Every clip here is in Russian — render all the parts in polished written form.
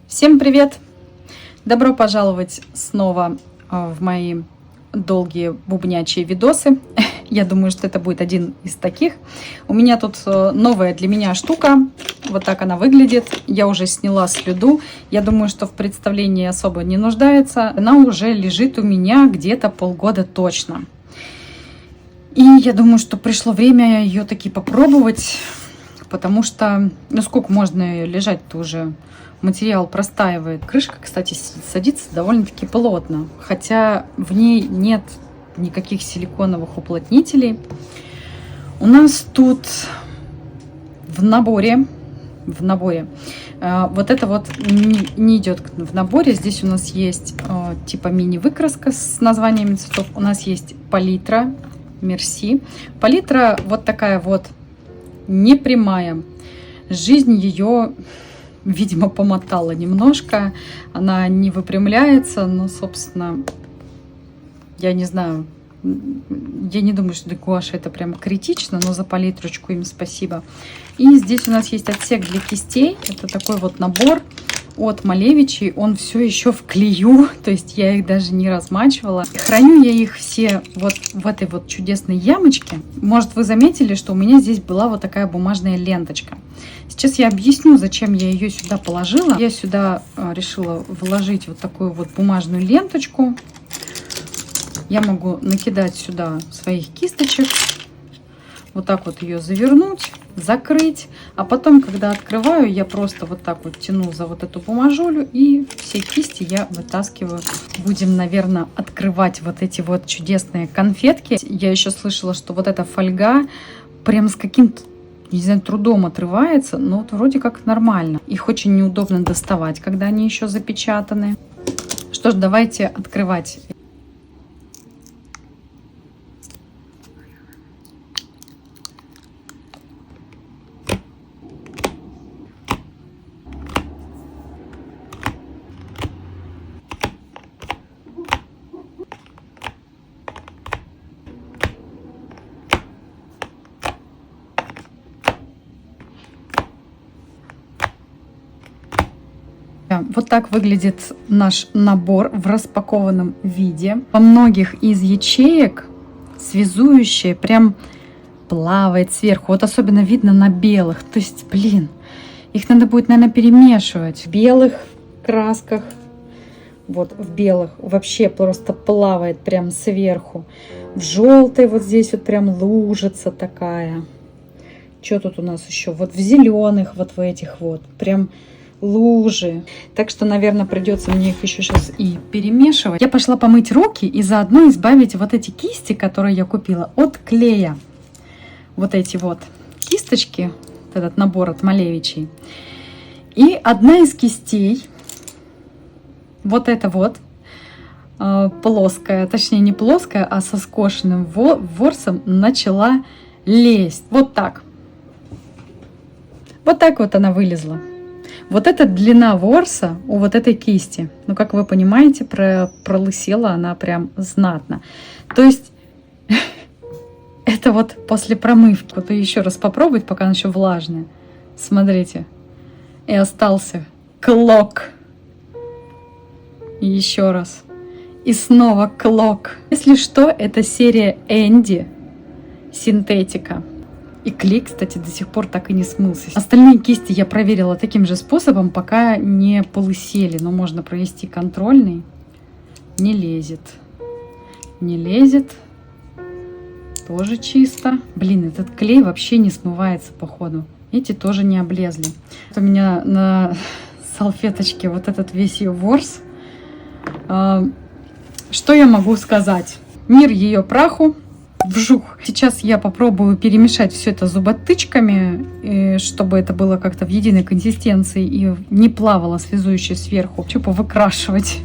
Всем привет! Добро пожаловать снова в мои долгие бубнячие видосы. Я думаю, что это будет один из таких. У меня тут новая для меня штука. Вот так она выглядит. Я уже сняла слюду. Я думаю, что в представлении особо не нуждается. Она уже лежит у меня где-то полгода точно. И я думаю, что пришло время ее таки попробовать. Потому что, ну сколько можно лежать-то уже? Материал простаивает. Крышка, кстати, садится довольно-таки плотно, хотя в ней нет никаких силиконовых уплотнителей. У нас тут в наборе, вот это вот не идет в наборе. Здесь у нас есть типа мини-выкраска с названиями цветов. У нас есть палитра Merci. Палитра вот такая вот непрямая. Жизнь ее, видимо, помотала немножко. Она не выпрямляется, но, собственно, я не знаю. Я не думаю, что для гуаши это прям критично, но за палитрочку им спасибо. И здесь у нас есть отсек для кистей. Это такой вот набор от Малевичей. Он все еще в клею, то есть я их даже не размачивала. Храню я их все вот в этой вот чудесной ямочке. Может, вы заметили, что у меня здесь была вот такая бумажная ленточка. Сейчас я объясню, зачем я ее сюда положила. Я сюда решила вложить вот такую вот бумажную ленточку. Я могу накидать сюда своих кисточек, вот так вот ее завернуть, закрыть, а потом, когда открываю, я просто вот так вот тяну за вот эту бумажулю, и все кисти я вытаскиваю. Будем, наверное, открывать вот эти вот чудесные конфетки. Я еще слышала, что вот эта фольга прям с каким-то, не знаю, трудом отрывается, но вот вроде как нормально. Их очень неудобно доставать, когда они еще запечатаны. Что ж, давайте открывать. Вот так выглядит наш набор в распакованном виде. Во многих из ячеек связующее прям плавает сверху. Вот особенно видно на белых. То есть, блин, их надо будет, наверное, перемешивать. В белых красках, вот в белых вообще просто плавает прям сверху. В желтой вот здесь вот прям лужица такая. Что тут у нас еще? Вот в зеленых, вот в этих вот прям лужи. Так что, наверное, придется мне их еще сейчас и перемешивать. Я пошла помыть руки и заодно избавить вот эти кисти, которые я купила, от клея. Вот эти вот кисточки, этот набор от Малевичей. И одна из кистей, вот эта вот, плоская, точнее не плоская, а со скошенным ворсом, начала лезть. Вот так. Вот так вот она вылезла. Вот эта длина ворса у вот этой кисти. Ну, как вы понимаете, пролысела она прям знатно. То есть, это вот после промывки. Вот еще раз попробовать, пока она еще влажная. Смотрите. И остался клок. И еще раз. И снова клок. Если что, это серия Энди синтетика. И клей, кстати, до сих пор так и не смылся. Остальные кисти я проверила таким же способом, пока не полысели. Но можно провести контрольный. Не лезет. Не лезет. Тоже чисто. Блин, этот клей вообще не смывается, походу. Эти тоже не облезли. У меня на салфеточке вот этот весь ее ворс. Что я могу сказать? Мир ее праху. Вжух. Сейчас я попробую перемешать все это зуботычками, чтобы это было как-то в единой консистенции и не плавало связующее сверху. Хочу повыкрашивать.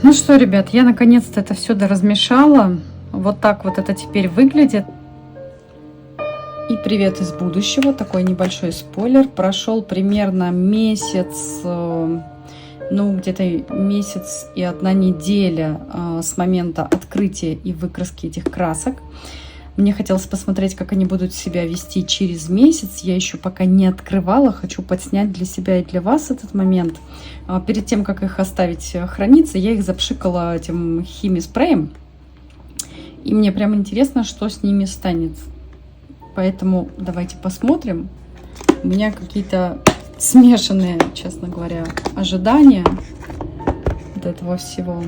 Ну что, ребят, я наконец-то это все доразмешала. Вот так вот это теперь выглядит. И привет из будущего. Такой небольшой спойлер. Прошел примерно месяц, ну где-то месяц и 1 неделя с момента открытия и выкраски этих красок. Мне хотелось посмотреть, как они будут себя вести через месяц. Я еще пока не открывала. Хочу подснять для себя и для вас этот момент. Перед тем, как их оставить храниться, я их запшикала этим химиспреем. И мне прям интересно, что с ними станет. Поэтому давайте посмотрим. У меня какие-то смешанные, честно говоря, ожидания от этого всего.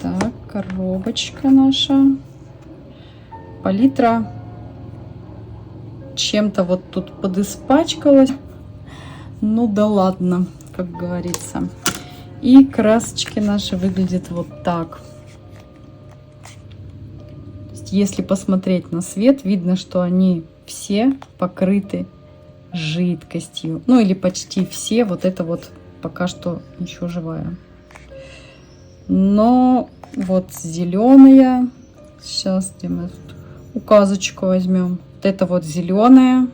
Так, коробочка наша. Палитра чем-то вот тут подиспачкалась. Ну да ладно, как говорится. И красочки наши выглядят вот так. Если посмотреть на свет, видно, что они все покрыты жидкостью. Ну или почти все. Вот это вот пока что еще живая. Но вот зеленая. Сейчас где мы указочку возьмем. Вот это вот зеленая.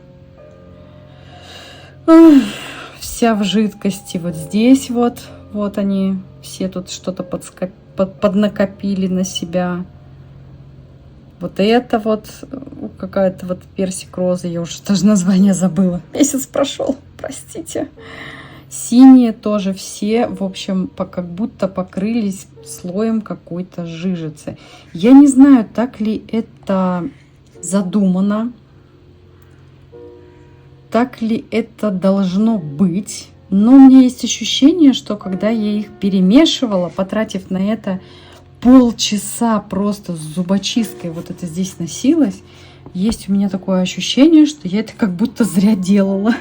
Вся в жидкости. Вот здесь вот. Вот они все тут что-то поднакопили на себя. Вот это вот какая-то вот персик роза. Я уже даже название забыла. Месяц прошел, простите. Синие тоже все, в общем, как будто покрылись слоем какой-то жижицы. Я не знаю, так ли это задумано, так ли это должно быть. Но у меня есть ощущение, что когда я их перемешивала, потратив на это полчаса просто с зубочисткой, вот это здесь носилось, есть у меня такое ощущение, что я это как будто зря делала.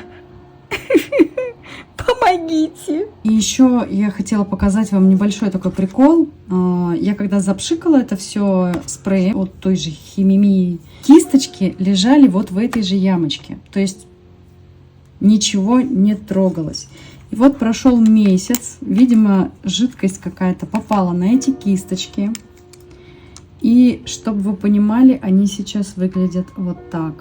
Помогите! И еще я хотела показать вам небольшой такой прикол. Я когда запшикала это все спреем от той же Химимии, кисточки лежали вот в этой же ямочке. То есть ничего не трогалось. И вот прошел месяц. Видимо, жидкость какая-то попала на эти кисточки. И чтобы вы понимали, они сейчас выглядят вот так.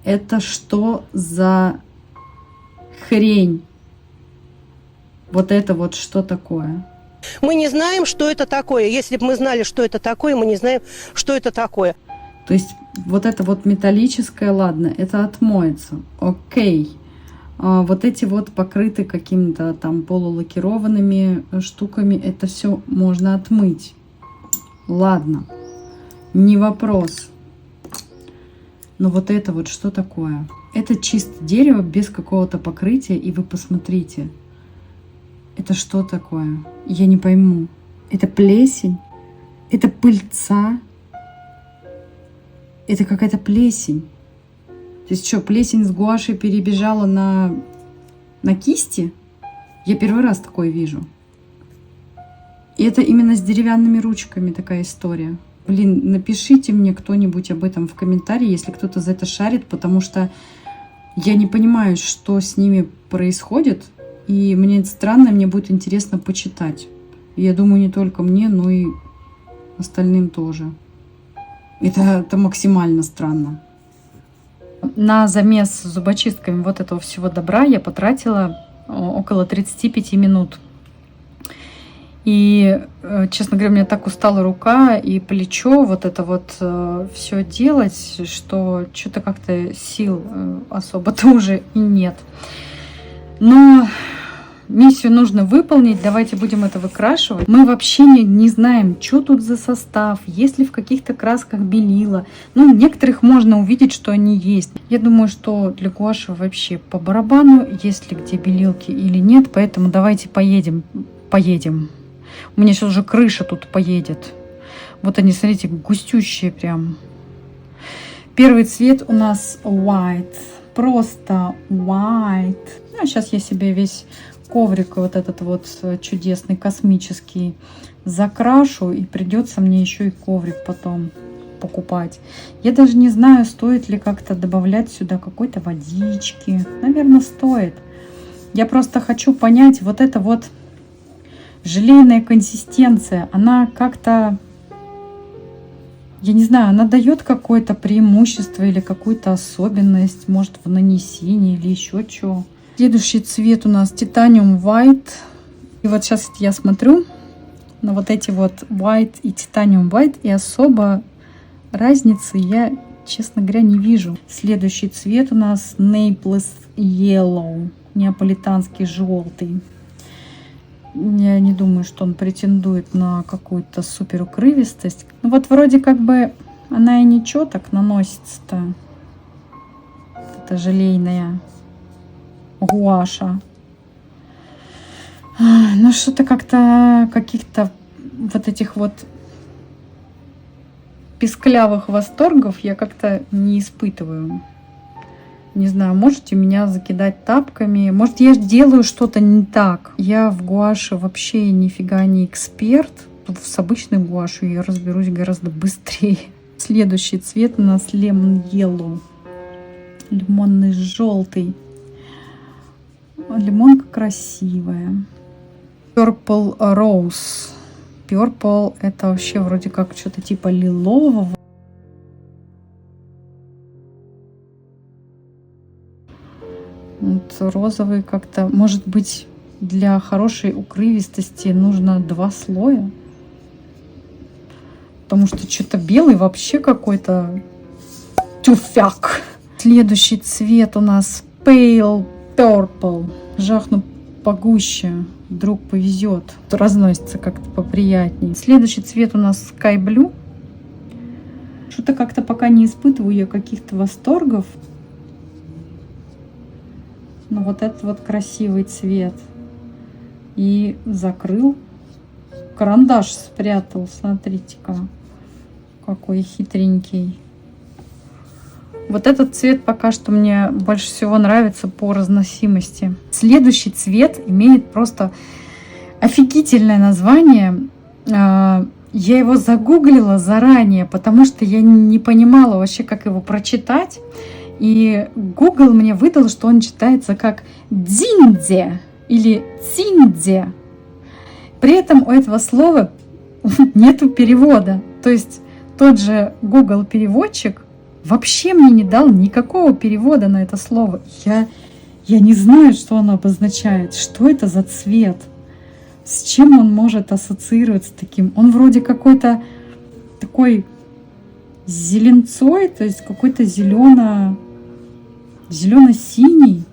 Это что за хрень? Вот это вот что такое? Мы не знаем, что это такое. Если бы мы знали, что это такое, мы не знаем, что это такое. То есть вот это вот металлическое, ладно, это отмоется. Окей. Вот эти вот покрыты какими-то там полулакированными штуками, это все можно отмыть. Ладно, не вопрос. Но вот это вот что такое? Это чисто дерево без какого-то покрытия, и вы посмотрите. Это что такое? Я не пойму. Это плесень? Это пыльца? Это какая-то плесень? То есть что, плесень с гуашей перебежала на кисти? Я первый раз такое вижу. И это именно с деревянными ручками такая история. Блин, напишите мне кто-нибудь об этом в комментарии, если кто-то за это шарит, потому что я не понимаю, что с ними происходит. И мне это странно, мне будет интересно почитать. И я думаю, не только мне, но и остальным тоже. Это максимально странно. На замес с зубочистками вот этого всего добра я потратила около 35 минут. И, честно говоря, у меня так устала рука и плечо вот это вот все делать, что что-то как-то сил особо-то уже и нет. Но миссию нужно выполнить, давайте будем это выкрашивать. Мы вообще не знаем, что тут за состав, есть ли в каких-то красках белила. Ну, некоторых можно увидеть, что они есть. Я думаю, что для гуаши вообще по барабану, есть ли где белилки или нет, поэтому давайте поедем. У меня сейчас уже крыша тут поедет. Вот они, смотрите, густющие прям. Первый цвет у нас white, просто white. Ну, сейчас я себе весь коврик вот этот вот чудесный, космический закрашу, и придется мне еще и коврик потом покупать. Я даже не знаю, стоит ли как-то добавлять сюда какой-то водички. Наверное, стоит. Я просто хочу понять, вот эта вот желейная консистенция, она как-то, я не знаю, она дает какое-то преимущество или какую-то особенность, может, в нанесении или еще что. Следующий цвет у нас Titanium White. И вот сейчас я смотрю на вот эти вот White и Titanium White, и особо разницы я, честно говоря, не вижу. Следующий цвет у нас Naples Yellow, неаполитанский желтый. Я не думаю, что он претендует на какую-то супер укрывистость. Ну вот вроде как бы она и ничего так наносится-то. Это желейная гуаша. Но что-то как-то каких-то вот этих вот писклявых восторгов я как-то не испытываю. Не знаю, можете меня закидать тапками. Может, я делаю что-то не так. Я в гуаше вообще нифига не эксперт. С обычной гуашью я разберусь гораздо быстрее. Следующий цвет у нас Lemon Yellow. Лимонный желтый. Лимонка красивая. Purple Rose. Purple это вообще вроде как что-то типа лилового. Вот розовый как-то, может быть, для хорошей укрывистости нужно 2 слоя. Потому что что-то белый вообще какой-то тюфяк. Следующий цвет у нас Pale Purple. Жахну погуще, вдруг повезет. Разносится как-то поприятнее. Следующий цвет у нас Sky Blue. Что-то как-то пока не испытываю я каких-то восторгов. Но вот этот вот красивый цвет. И закрыл. Карандаш спрятал, смотрите-ка. Какой хитренький. Вот этот цвет пока что мне больше всего нравится по разносимости. Следующий цвет имеет просто офигительное название. Я его загуглила заранее, потому что я не понимала вообще, как его прочитать. И Google мне выдал, что он читается как «дзиндзе» или «циндзе». При этом у этого слова нету перевода. То есть тот же Google переводчик вообще мне не дал никакого перевода на это слово. Я не знаю, что оно обозначает. Что это за цвет? С чем он может ассоциироваться таким? Он вроде какой-то такой зеленцой, то есть какой-то зелено-синий.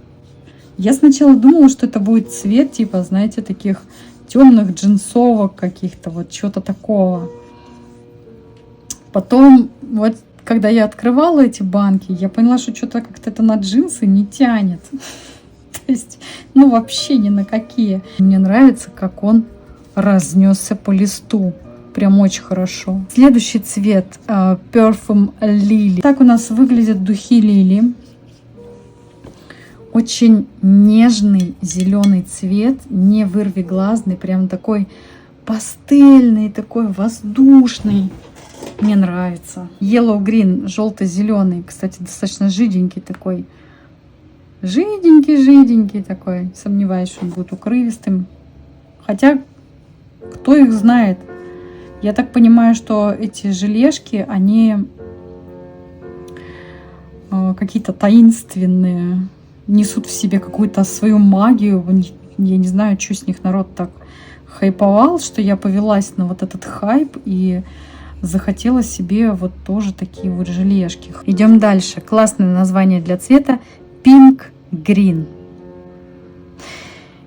Я сначала думала, что это будет цвет, типа, знаете, таких темных джинсовок каких-то, вот чего-то такого. Потом, вот, когда я открывала эти банки, я поняла, что что-то как-то это на джинсы не тянет. То есть, ну, вообще ни на какие. Мне нравится, как он разнесся по листу. Прям очень хорошо. Следующий цвет Perfume Lily. Так у нас выглядят духи Лили. Очень нежный зеленый цвет, не вырвиглазный, прям такой пастельный, такой воздушный. Мне нравится. Yellow Green, желто-зеленый, кстати, достаточно жиденький такой. Жиденький такой. Сомневаюсь, что он будет укрывистым. Хотя, кто их знает? Я так понимаю, что эти желешки, они какие-то таинственные, несут в себе какую-то свою магию. Я не знаю, что с них народ так хайповал, что я повелась на вот этот хайп и захотела себе вот тоже такие вот желешки. Идем дальше. Классное название для цвета Pink Green.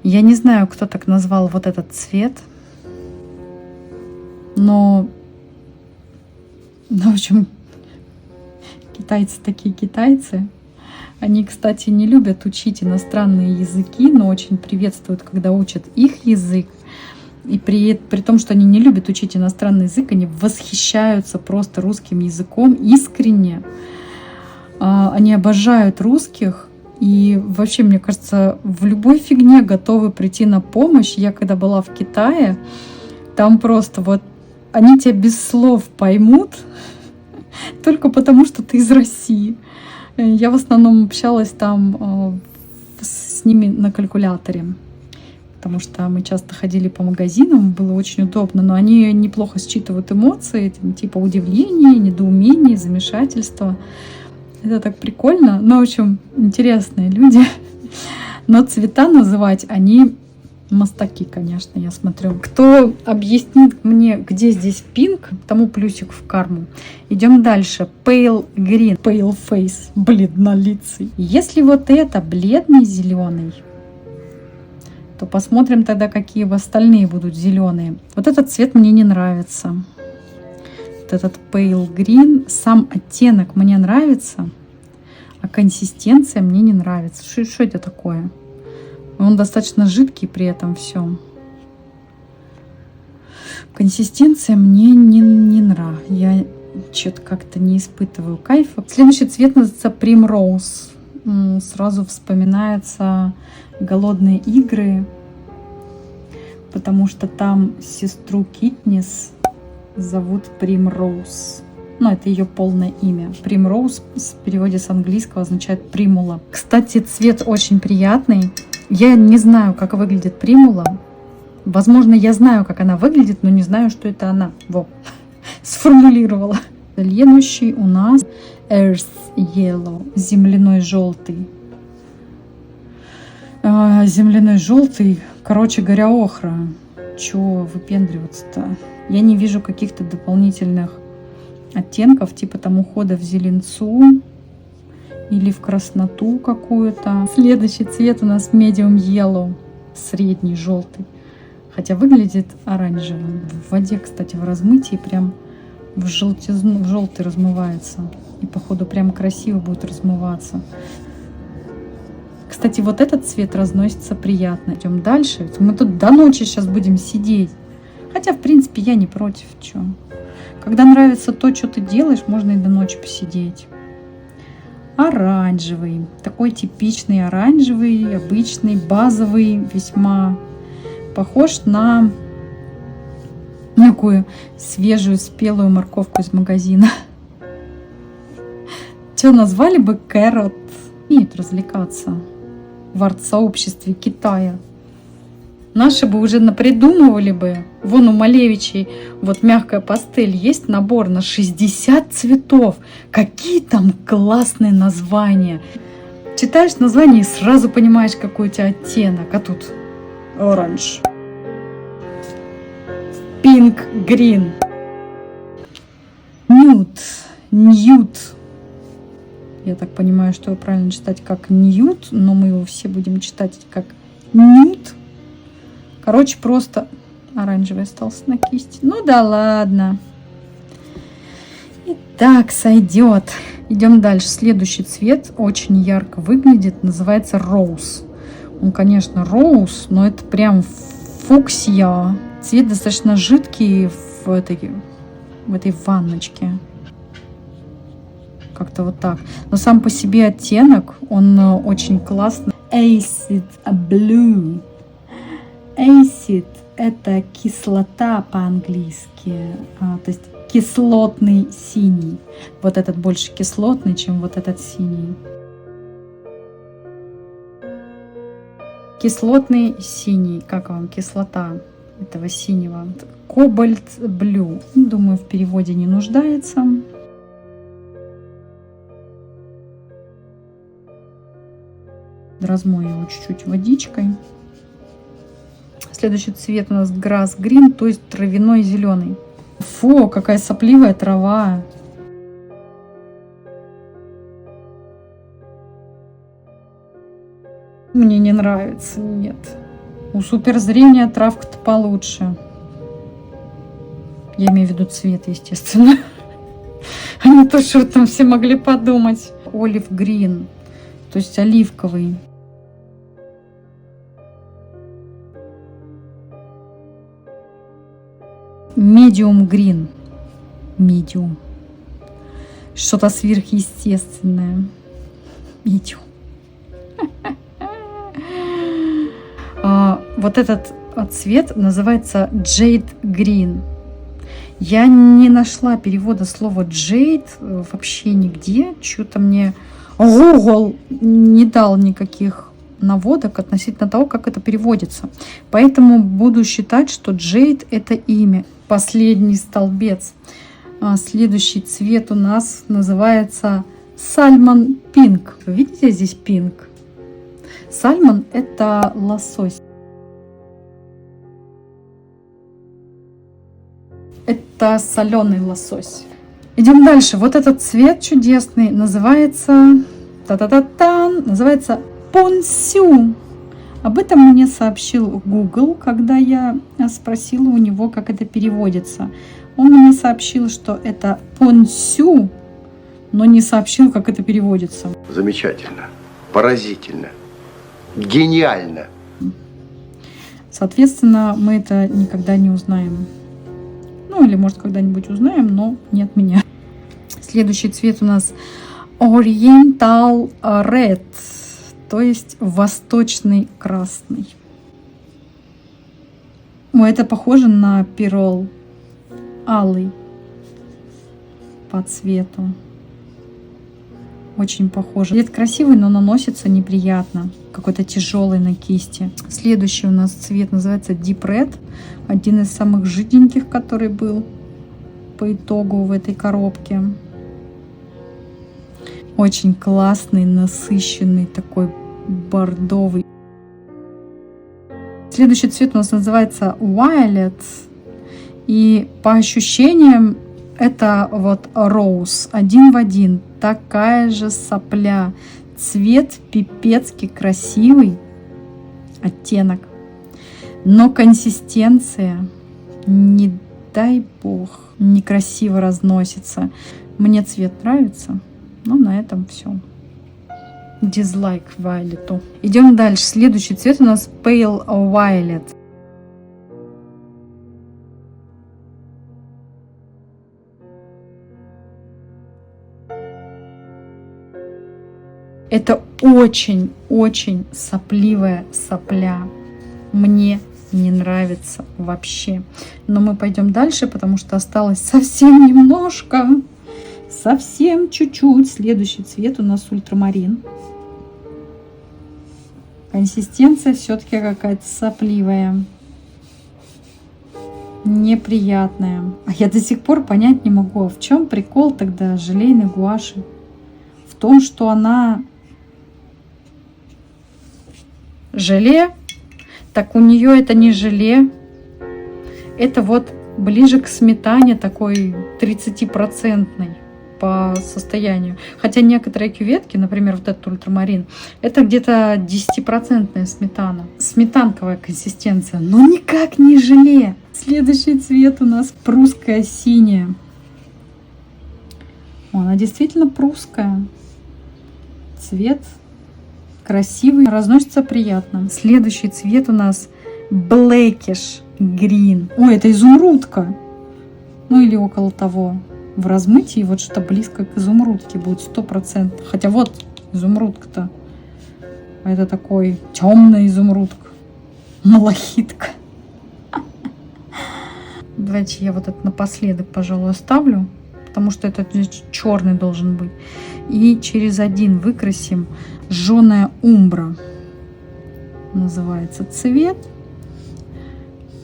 Я не знаю, кто так назвал вот этот цвет. Но, в общем, китайцы такие китайцы. Они, кстати, не любят учить иностранные языки, но очень приветствуют, когда учат их язык. И при том, что они не любят учить иностранный язык, они восхищаются просто русским языком искренне. Они обожают русских. И вообще, мне кажется, в любой фигне готовы прийти на помощь. Я когда была в Китае, там просто вот они тебя без слов поймут, только потому, что ты из России. Я в основном общалась там с с ними на калькуляторе. Потому что мы часто ходили по магазинам, было очень удобно, но они неплохо считывают эмоции, типа удивление, недоумение, замешательство. Это так прикольно. Ну, в общем, интересные люди. Но цвета называть они мастаки, конечно, я смотрю. Кто объяснит мне, где здесь пинк, тому плюсик в карму. Идем дальше. Pale green, pale face, бледнолицый. Если вот это бледный зеленый, то посмотрим тогда, какие остальные будут зеленые. Вот этот цвет мне не нравится. Вот этот pale green, сам оттенок мне нравится, а консистенция мне не нравится. Что это такое? Он достаточно жидкий при этом все. Консистенция мне не нравится. Я что-то как-то не испытываю кайфа. Следующий цвет называется Primrose. Сразу вспоминаются «Голодные игры», потому что там сестру Китнис зовут Primrose. Ну, это ее полное имя. Primrose в переводе с английского означает примула. Кстати, цвет очень приятный. Я не знаю, как выглядит примула. Возможно, я знаю, как она выглядит, но не знаю, что это она. Во, сформулировала. Следующий у нас Earth Yellow, земляной желтый. Земляной желтый, короче говоря, охра. Чего выпендриваться-то? Я не вижу каких-то дополнительных оттенков, типа там ухода в зеленцу или в красноту какую-то. Следующий цвет у нас Medium Yellow, средний желтый. Хотя выглядит оранжевым. В воде, кстати, в размытии прям в желтый размывается. И походу прям красиво будет размываться. Кстати, вот этот цвет разносится приятно. Идем дальше. Мы тут до ночи сейчас будем сидеть. Хотя, в принципе, я не против. Чё? Когда нравится то, что ты делаешь, можно и до ночи посидеть. Оранжевый. Такой типичный оранжевый, обычный, базовый, весьма похож на такую свежую, спелую морковку из магазина. Что назвали бы carrot? Умеют развлекаться в арт-сообществе Китая. Наши бы уже напридумывали бы. Вон у Малевичей вот мягкая пастель. Есть набор на 60 цветов. Какие там классные названия. Читаешь название и сразу понимаешь, какой у тебя оттенок. А тут оранж, пинк, грин, ньют. Я так понимаю, что правильно читать как ньют, но мы его все будем читать как ньют. Короче, просто оранжевый остался на кисти. Ну да ладно. И так сойдет. Идем дальше. Следующий цвет очень ярко выглядит. Называется роуз. Он, конечно, роуз, но это прям фуксия. Цвет достаточно жидкий в этой ванночке. Как-то вот так. Но сам по себе оттенок, он очень классный. Acid Blue. Acid – это кислота по-английски. То есть кислотный синий. Вот этот больше кислотный, чем вот этот синий. Кислотный синий. Как вам кислота этого синего? Кобальт Blue. Думаю, в переводе не нуждается. Размою его чуть-чуть водичкой. Следующий цвет у нас Grass Green, то есть травяной зеленый. Фу, какая сопливая трава. Мне не нравится, нет. У суперзрения травка-то получше. Я имею в виду цвет, естественно. А не то, что там все могли подумать. Olive Green, то есть оливковый. Medium Green. Medium. Что-то сверхъестественное. Medium. Вот этот цвет называется Jade Green. Я не нашла перевода слова Jade вообще нигде. Что-то мне Google не дал никаких наводок относительно того, как это переводится. Поэтому буду считать, что Jade это имя. Последний столбец. Следующий цвет у нас называется Salmon Pink. Вы видите здесь pink? Сальмон это лосось. Это соленый лосось. Идем дальше. Вот этот цвет чудесный называется называется Понсю. Об этом мне сообщил Google, когда я спросила у него, как это переводится. Он мне сообщил, что это Понсю, но не сообщил, как это переводится. Замечательно, поразительно, гениально. Соответственно, мы это никогда не узнаем. Ну, или, может, когда-нибудь узнаем, но не от меня. Следующий цвет у нас Oriental Red, то есть восточный красный. Ой, это похоже на пирол. Алый по цвету. Очень похоже. Цвет красивый, но наносится неприятно. Какой-то тяжелый на кисти. Следующий у нас цвет называется Deep Red. Один из самых жиденьких, который был по итогу в этой коробке. Очень классный, насыщенный, такой бордовый. Следующий цвет у нас называется Violet. И по ощущениям это вот Rose. Один в один. Такая же сопля. Цвет пипецки красивый. Оттенок. Но консистенция, не дай бог, некрасиво разносится. Мне цвет нравится, но на этом все. Дизлайк Violet. Идем дальше. Следующий цвет у нас Pale Violet. Это очень-очень сопливая сопля. Мне не нравится вообще. Но мы пойдем дальше, потому что осталось совсем немножко. Совсем чуть-чуть. Следующий цвет у нас ультрамарин. Консистенция все-таки какая-то сопливая. Неприятная. А я до сих пор понять не могу, а в чем прикол тогда желейной гуаши? В том, что она желе. Так у нее это не желе. Это вот ближе к сметане, такой 30% по состоянию. Хотя некоторые кюветки, например, вот этот ультрамарин, это где-то 10% сметана. Сметанковая консистенция, но никак не желе. Следующий цвет у нас прусская синяя. Она действительно прусская. Цвет красивый, разносится приятно. Следующий цвет у нас Blackish Green. Ой, это изумрудка. Ну или около того. В размытии вот что-то близко к изумрудке будет 100%. Хотя вот изумрудка-то. Это такой темная изумрудка. Малахитка. Давайте я вот это напоследок, пожалуй, оставлю. Потому что это черный должен быть. И через один выкрасим жженая умбра. Называется цвет.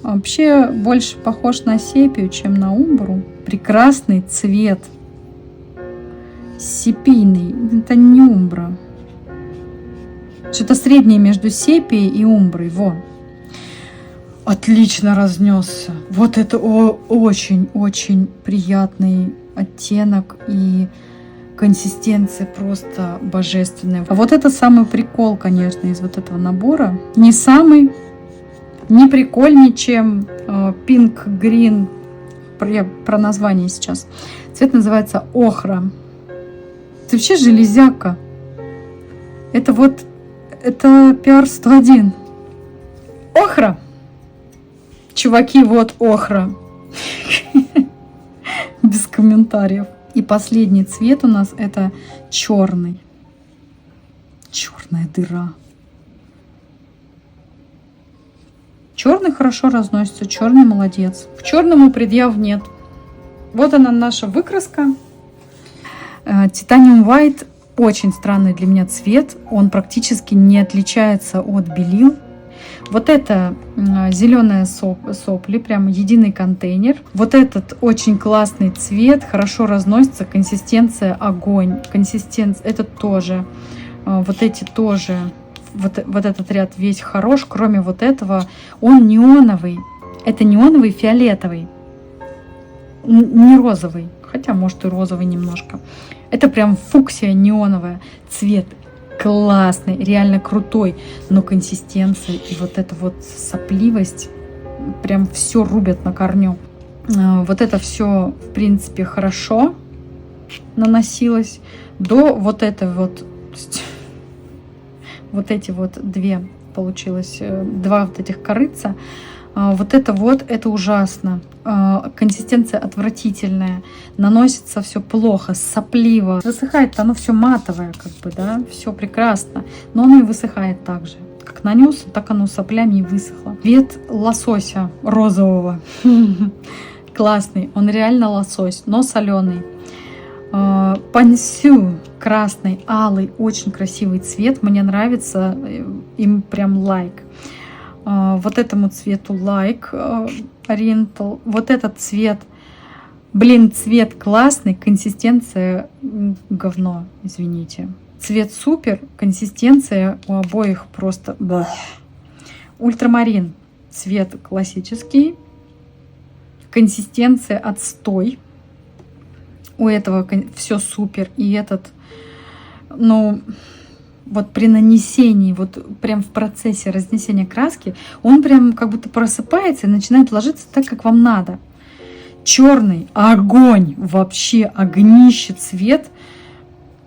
Вообще больше похож на сепию, чем на умбру. Прекрасный цвет. Сепийный. Это не умбра. Что-то среднее между сепией и умброй. Во. Отлично разнесся. Вот это очень-очень приятный оттенок и консистенция просто божественная. А вот это самый прикол, конечно, из вот этого набора. Не самый, не прикольнее, чем Pink Green. Я про название сейчас. Цвет называется охра. Это вообще железяка. Это вот, это PR101. Охра. Чуваки, вот охра. Без комментариев. И последний цвет у нас это черный. Черная дыра. Черный хорошо разносится, черный молодец. К черному предъяв нет. Вот она наша выкраска. Titanium White очень странный для меня цвет, он практически не отличается от белил. Вот это зеленые сопли, прям единый контейнер. Вот этот очень классный цвет, хорошо разносится, консистенция огонь. Консистенция, этот тоже, вот эти тоже. Вот этот ряд весь хорош, кроме вот этого, он неоновый. Это неоновый фиолетовый, не розовый, хотя может и розовый немножко. Это прям фуксия неоновая, цвет классный, реально крутой, но консистенция и вот эта вот сопливость прям все рубят на корню. Вот это все в принципе хорошо наносилось до вот этой вот. Вот эти вот две получилось, два вот этих корыца. Вот это ужасно. Консистенция отвратительная. Наносится все плохо, сопливо. Высыхает оно все матовое, как бы, да, все прекрасно. Но оно и высыхает так же. Как нанес, так оно соплями и высохло. Цвет лосося розового. Классный. Он реально лосось, но соленый. Пансю красный, алый, очень красивый цвет. Мне нравится, им прям лайк. Вот этому цвету лайк, Oriental. Вот этот цвет, блин, цвет классный, консистенция говно, извините. Цвет супер, консистенция у обоих просто бах. Ультрамарин, цвет классический, консистенция отстой. У этого все супер, и этот, ну, вот при нанесении, вот прям в процессе разнесения краски, он прям как будто просыпается и начинает ложиться так, как вам надо. Черный огонь, вообще огнище цвет,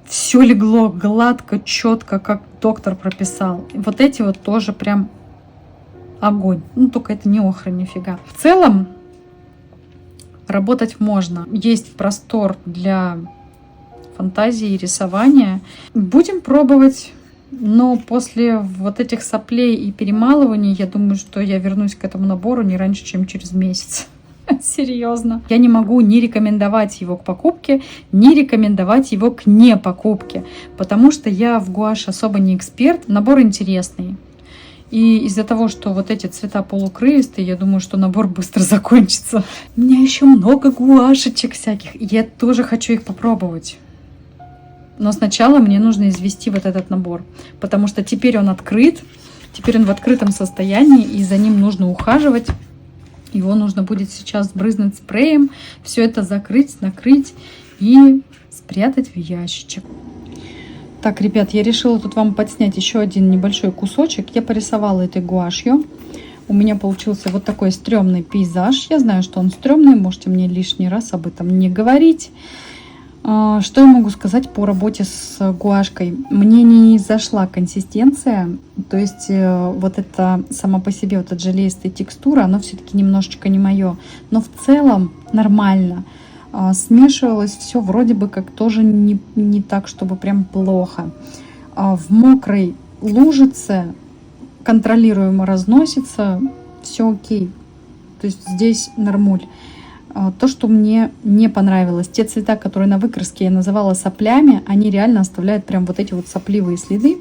все легло гладко, четко, как доктор прописал. И вот эти вот тоже прям огонь, ну только это не охра нифига. В целом работать можно. Есть простор для фантазии и рисования. Будем пробовать. Но после вот этих соплей и перемалываний, я думаю, что я вернусь к этому набору не раньше, чем через месяц. Серьезно. Я не могу ни рекомендовать его к покупке, ни рекомендовать его к не покупке. Потому что я в гуашь особо не эксперт. Набор интересный. И из-за того, что вот эти цвета полукрывистые, я думаю, что набор быстро закончится. У меня еще много гуашечек всяких, и я тоже хочу их попробовать. Но сначала мне нужно извести вот этот набор, потому что теперь он открыт, теперь он в открытом состоянии, и за ним нужно ухаживать. Его нужно будет сейчас сбрызнуть спреем, все это закрыть, накрыть и спрятать в ящичек. Так, ребят, я решила тут вам подснять еще один небольшой кусочек. Я порисовала этой гуашью. У меня получился вот такой стрёмный пейзаж. Я знаю, что он стрёмный, можете мне лишний раз об этом не говорить. Что я могу сказать по работе с гуашкой? Мне не зашла консистенция, то есть вот это сама по себе вот эта желеистая текстура, она все-таки немножечко не мое. Но в целом нормально. Смешивалось все вроде бы как тоже не так, чтобы прям плохо. В мокрой лужице контролируемо разносится, все окей. То есть здесь нормуль. То, что мне не понравилось, те цвета, которые на выкраске я называла соплями, они реально оставляют прям вот эти вот сопливые следы.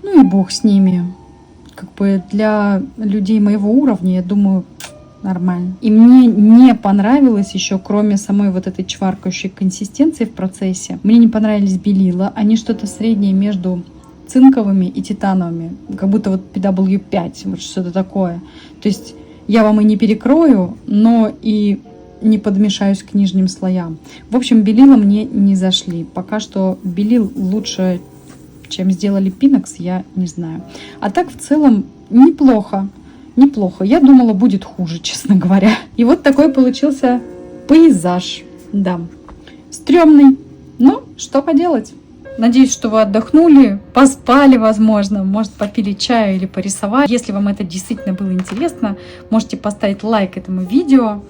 Ну и бог с ними. Как бы для людей моего уровня, я думаю, нормально. И мне не понравилось еще, кроме самой вот этой чваркающей консистенции в процессе, мне не понравились белила. Они что-то среднее между цинковыми и титановыми. Как будто вот PW5, вот что-то такое. То есть я вам и не перекрою, но и не подмешаюсь к нижним слоям. В общем, белила мне не зашли. Пока что белил лучше, чем сделали Пинокс, я не знаю. А так в целом неплохо. Неплохо. Я думала, будет хуже, честно говоря. И вот такой получился пейзаж. Да, стрёмный. Ну, что поделать. Надеюсь, что вы отдохнули, поспали, возможно, может, попили чаю или порисовали. Если вам это действительно было интересно, можете поставить лайк этому видео.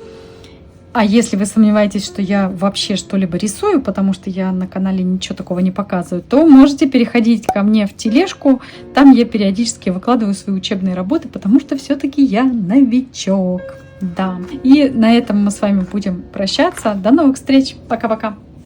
А если вы сомневаетесь, что я вообще что-либо рисую, потому что я на канале ничего такого не показываю, то можете переходить ко мне в тележку. Там я периодически выкладываю свои учебные работы, потому что все-таки я новичок. Да. И на этом мы с вами будем прощаться. До новых встреч. Пока-пока.